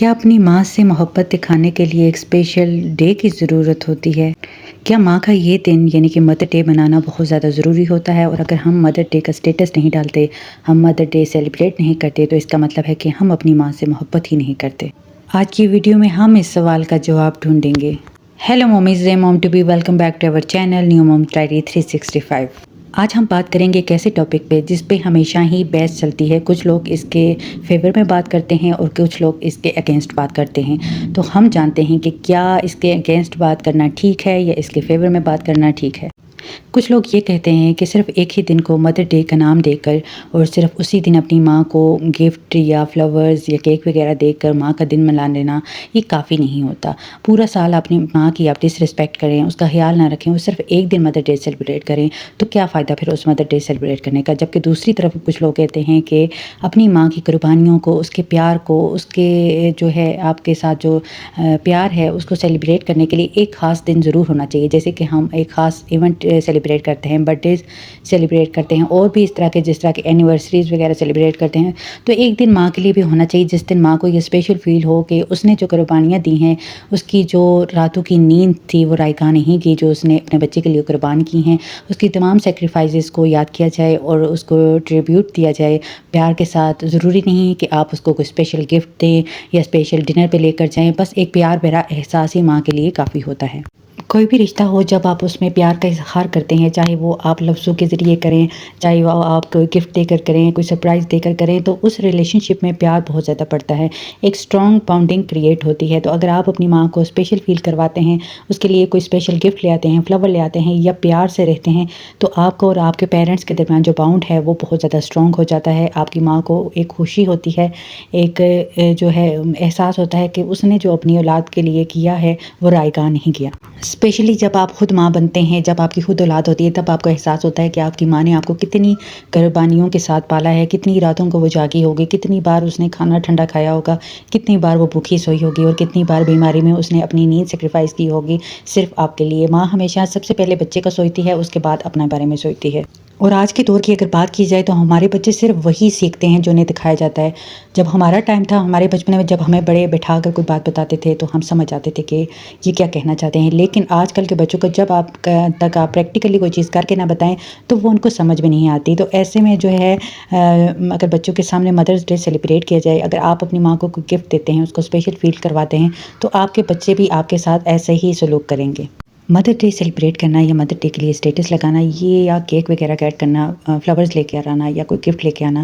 کیا اپنی ماں سے محبت دکھانے کے لیے ایک اسپیشل ڈے کی ضرورت ہوتی ہے؟ کیا ماں کا یہ دن یعنی کہ مدر ڈے منانا بہت زیادہ ضروری ہوتا ہے؟ اور اگر ہم مدر ڈے کا اسٹیٹس نہیں ڈالتے، ہم مدر ڈے سیلیبریٹ نہیں کرتے، تو اس کا مطلب ہے کہ ہم اپنی ماں سے محبت ہی نہیں کرتے۔ آج کی ویڈیو میں ہم اس سوال کا جواب ڈھونڈیں گے۔ Hello mommies, mom to be, welcome back to our channel new mom diary 365۔ آج ہم بات کریں گے ایک ایسے ٹاپک پہ جس پہ ہمیشہ ہی بحث چلتی ہے۔ کچھ لوگ اس کے فیور میں بات کرتے ہیں اور کچھ لوگ اس کے اگینسٹ بات کرتے ہیں۔ تو ہم جانتے ہیں کہ کیا اس کے اگینسٹ بات کرنا ٹھیک ہے یا اس کے فیور میں بات کرنا ٹھیک ہے۔ کچھ لوگ یہ کہتے ہیں کہ صرف ایک ہی دن کو مدر ڈے کا نام دے کر اور صرف اسی دن اپنی ماں کو گفٹ یا فلاورز یا کیک وغیرہ دے کر ماں کا دن منا لینا یہ کافی نہیں ہوتا۔ پورا سال اپنی ماں کی آپ ڈس رسپیکٹ کریں، اس کا خیال نہ رکھیں، وہ صرف ایک دن مدر ڈے سیلیبریٹ کریں تو کیا فائدہ پھر اس مدر ڈے سیلیبریٹ کرنے کا؟ جبکہ دوسری طرف کچھ لوگ کہتے ہیں کہ اپنی ماں کی قربانیوں کو، اس کے پیار کو، اس کے جو ہے آپ کے ساتھ جو پیار ہے اس کو سیلیبریٹ کرنے کے لیے ایک خاص دن ضرور ہونا چاہیے۔ جیسے کہ ہم ایک خاص ایونٹ سیلیبریٹ کرتے ہیں، برتھ ڈیز سیلیبریٹ کرتے ہیں اور بھی اس طرح کے جس طرح کے اینیورسریز وغیرہ سیلیبریٹ کرتے ہیں، تو ایک دن ماں کے لیے بھی ہونا چاہیے جس دن ماں کو یہ اسپیشل فیل ہو کہ اس نے جو قربانیاں دی ہیں، اس کی جو راتوں کی نیند تھی وہ رائگاں نہیں کی جو اس نے اپنے بچے کے لیے قربان کی ہیں، اس کی تمام سیکریفائسز کو یاد کیا جائے اور اس کو ٹریبیوٹ دیا جائے پیار کے ساتھ۔ ضروری نہیں ہے کہ آپ اس کو کوئی اسپیشل گفٹ دیں یا اسپیشل ڈنر پہ لے کر جائیں، بس ایک پیار بھرا احساس ہی ماں کے لیے کافی ہوتا ہے۔ کوئی بھی رشتہ ہو، جب آپ اس میں پیار کا اظہار کرتے ہیں، چاہے وہ آپ لفظوں کے ذریعے کریں، چاہے وہ آپ کوئی گفٹ دے کر کریں، کوئی سرپرائز دے کر کریں، تو اس ریلیشن شپ میں پیار بہت زیادہ پڑتا ہے، ایک اسٹرانگ باؤنڈنگ کریٹ ہوتی ہے۔ تو اگر آپ اپنی ماں کو اسپیشل فیل کرواتے ہیں، اس کے لیے کوئی اسپیشل گفٹ لے آتے ہیں، فلاور لے آتے ہیں یا پیار سے رہتے ہیں، تو آپ کو اور آپ کے پیرنٹس کے درمیان جو باؤنڈ ہے وہ بہت زیادہ اسٹرانگ ہو جاتا ہے۔ آپ کی ماں کو ایک خوشی ہوتی ہے، ایک جو ہے احساس ہوتا ہے کہ اس نے جو اپنی اولاد کے لیے کیا ہے وہ رائگاں نہیں کیا۔ اسپیشلی جب آپ خود ماں بنتے ہیں، جب آپ کی خود اولاد ہوتی ہے، تب آپ کو احساس ہوتا ہے کہ آپ کی ماں نے آپ کو کتنی قربانیوں کے ساتھ پالا ہے، کتنی راتوں کو وہ جاگی ہوگی، کتنی بار اس نے کھانا ٹھنڈا کھایا ہوگا، کتنی بار وہ بھوکی سوئی ہوگی اور کتنی بار بیماری میں اس نے اپنی نیند سیکریفائس کی ہوگی صرف آپ کے لیے۔ ماں ہمیشہ سب سے پہلے بچے کا سوچتی ہے، اس کے بعد اپنے بارے میں سوچتی ہے۔ اور آج کے دور کی اگر بات کی جائے تو ہمارے بچے صرف وہی سیکھتے ہیں جو انہیں دکھایا جاتا ہے۔ جب ہمارا ٹائم تھا، ہمارے بچپن میں جب ہمیں بڑے بٹھا کر کوئی بات بتاتے تھے تو ہم سمجھ جاتے تھے کہ یہ کیا کہنا چاہتے ہیں، لیکن آج کل کے بچوں کو جب آپ تک آپ پریکٹیکلی کوئی چیز کر کے نہ بتائیں تو وہ ان کو سمجھ میں نہیں آتی۔ تو ایسے میں جو ہے اگر بچوں کے سامنے مدرس ڈے سیلیبریٹ کیا جائے، اگر آپ اپنی ماں کو کوئی گفٹ دیتے ہیں، اس کو اسپیشل فیل کرواتے ہیں، تو آپ کے بچے بھی آپ کے ساتھ ایسے ہی سلوک کریں گے۔ مدر ڈے سیلیبریٹ کرنا یا مدر ڈے کے لیے اسٹیٹس لگانا، یہ یا کیک وغیرہ کٹ کرنا، فلاورز لے کے آنا یا کوئی گفٹ لے کے آنا،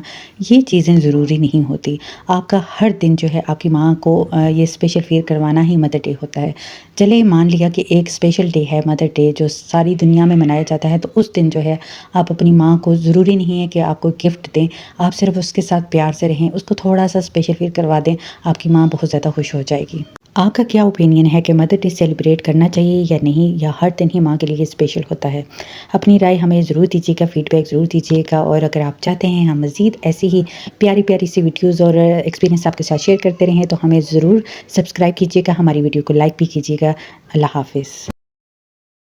یہ چیزیں ضروری نہیں ہوتی۔ آپ کا ہر دن جو ہے آپ کی ماں کو یہ اسپیشل فیل کروانا ہی مدر ڈے ہوتا ہے۔ چلے مان لیا کہ ایک اسپیشل ڈے ہے مدر ڈے جو ساری دنیا میں منایا جاتا ہے، تو اس دن جو ہے آپ اپنی ماں کو، ضروری نہیں ہے کہ آپ کو گفٹ دیں، آپ صرف اس کے ساتھ پیار سے رہیں، اس کو تھوڑا سا اسپیشل فیل کروا دیں، آپ کی ماں بہت زیادہ خوش ہو جائے گی۔ آپ کا کیا اوپینین ہے کہ مدر ڈے سیلیبریٹ کرنا چاہیے یا نہیں، یا ہر دن ہی ماں کے لیے اسپیشل ہوتا ہے؟ اپنی رائے ہمیں ضرور دیجیے گا، فیڈ بیک ضرور دیجیے گا، اور اگر آپ چاہتے ہیں ہم مزید ایسی ہی پیاری پیاری سی ویڈیوز اور ایکسپیرینس آپ کے ساتھ شیئر کرتے رہیں تو ہمیں ضرور سبسکرائب کیجیے گا، ہماری ویڈیو کو لائک بھی کیجیے گا۔ اللہ حافظ۔